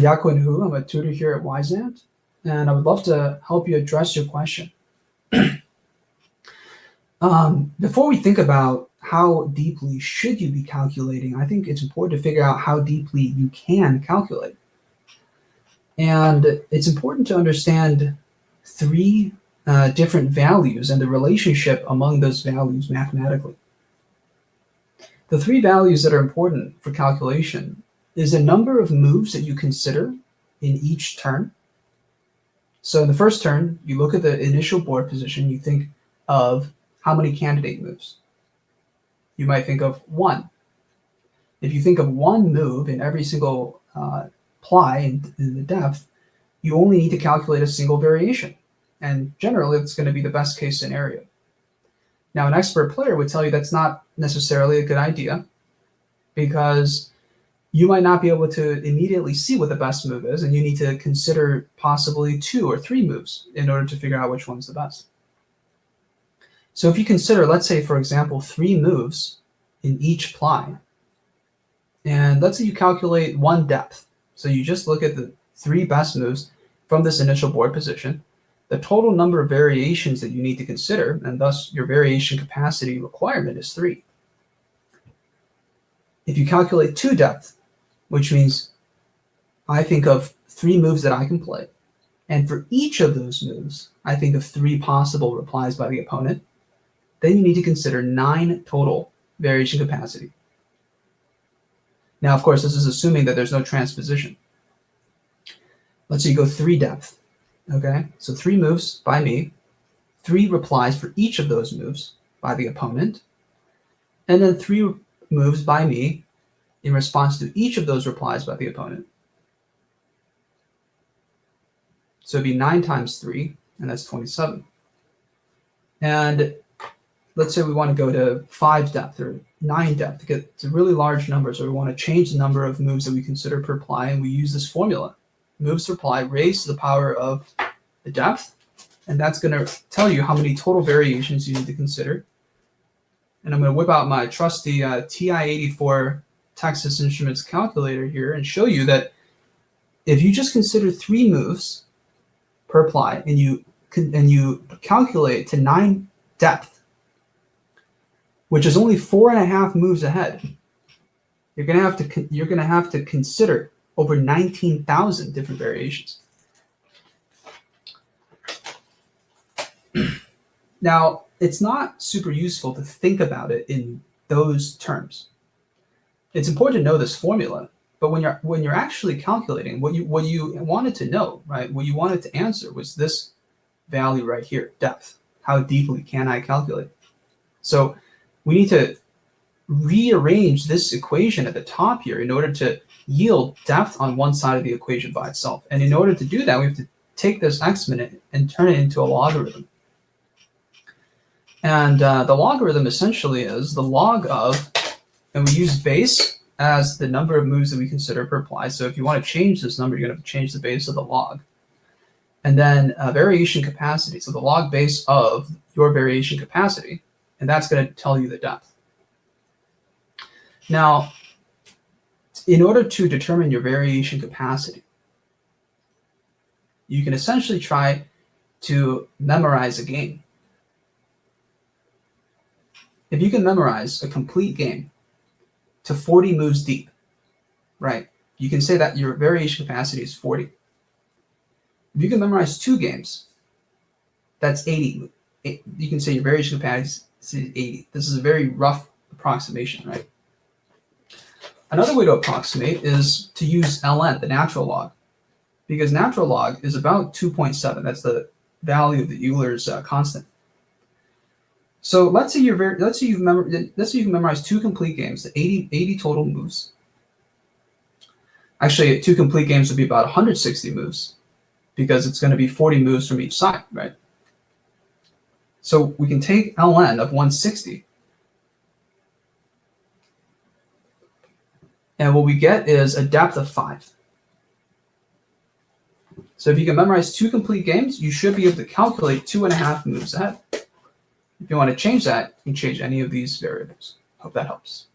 Yakun H. I'm a tutor here at Wyzant, and I would love to help you address your question. Before we think about how deeply should you be calculating, I think it's important to figure out how deeply you can calculate. And it's important to understand three different values and the relationship among those values mathematically. The three values that are important for calculation is the number of moves that you consider in each turn. So in the first turn, you look at the initial board position, you think of how many candidate moves. You might think of one. If you think of one move in every single ply in the depth, you only need to calculate a single variation. And generally, it's going to be the best case scenario. Now, an expert player would tell you that's not necessarily a good idea because you might not be able to immediately see what the best move is, and you need to consider possibly 2 or 3 moves in order to figure out which one's the best. So if you consider, let's say, for example, 3 moves in each ply, and let's say you calculate one depth. So you just look at the 3 best moves from this initial board position, the total number of variations that you need to consider, and thus your variation capacity requirement is 3. If you calculate 2 depth, which means I think of 3 moves that I can play, and for each of those moves, I think of 3 possible replies by the opponent, then you need to consider 9 total variation capacity. Now, of course, this is assuming that there's no transposition. Let's say you go 3 depth, okay? So 3 moves by me, 3 replies for each of those moves by the opponent, and then 3 moves by me in response to each of those replies by the opponent. So it'd be 9 times 3, and that's 27. And let's say we want to go to 5 depth or 9 depth to get to really large numbers, or we want to change the number of moves that we consider per ply, and we use this formula. Moves per ply raised to the power of the depth, and that's going to tell you how many total variations you need to consider. And I'm going to whip out my trusty TI-84 Texas Instruments calculator here and show you that if you just consider 3 moves per ply and you calculate to 9 depth, which is only 4.5 moves ahead, you're going to have to consider over 19,000 different variations. Now, it's not super useful to think about it in those terms. It's important to know this formula, but when you're actually calculating, what you wanted to know, right? What you wanted to answer was this value right here, depth. How deeply can I calculate? So we need to rearrange this equation at the top here in order to yield depth on one side of the equation by itself. And in order to do that, we have to take this exponent and turn it into a logarithm. And the logarithm essentially is the log of, and we use base as the number of moves that we consider per ply. So if you want to change this number, you're going to have to change the base of the log. And then variation capacity, so the log base of your variation capacity, and that's going to tell you the depth. Now, in order to determine your variation capacity, you can essentially try to memorize a game. If you can memorize a complete game to 40 moves deep, right, you can say that your variation capacity is 40. If you can memorize 2 games, that's 80. You can say your variation capacity is 80. This is a very rough approximation, right? Another way to approximate is to use ln, the natural log, because natural log is about 2.7. That's the value of the Euler's constant. So let's say you've memorized 2 complete games, 80 total moves. Actually, 2 complete games would be about 160 moves, because it's going to be 40 moves from each side, right? So we can take ln of 160, and what we get is a depth of 5. So if you can memorize 2 complete games, you should be able to calculate 2.5 moves ahead. If you want to change that, you can change any of these variables. Hope that helps.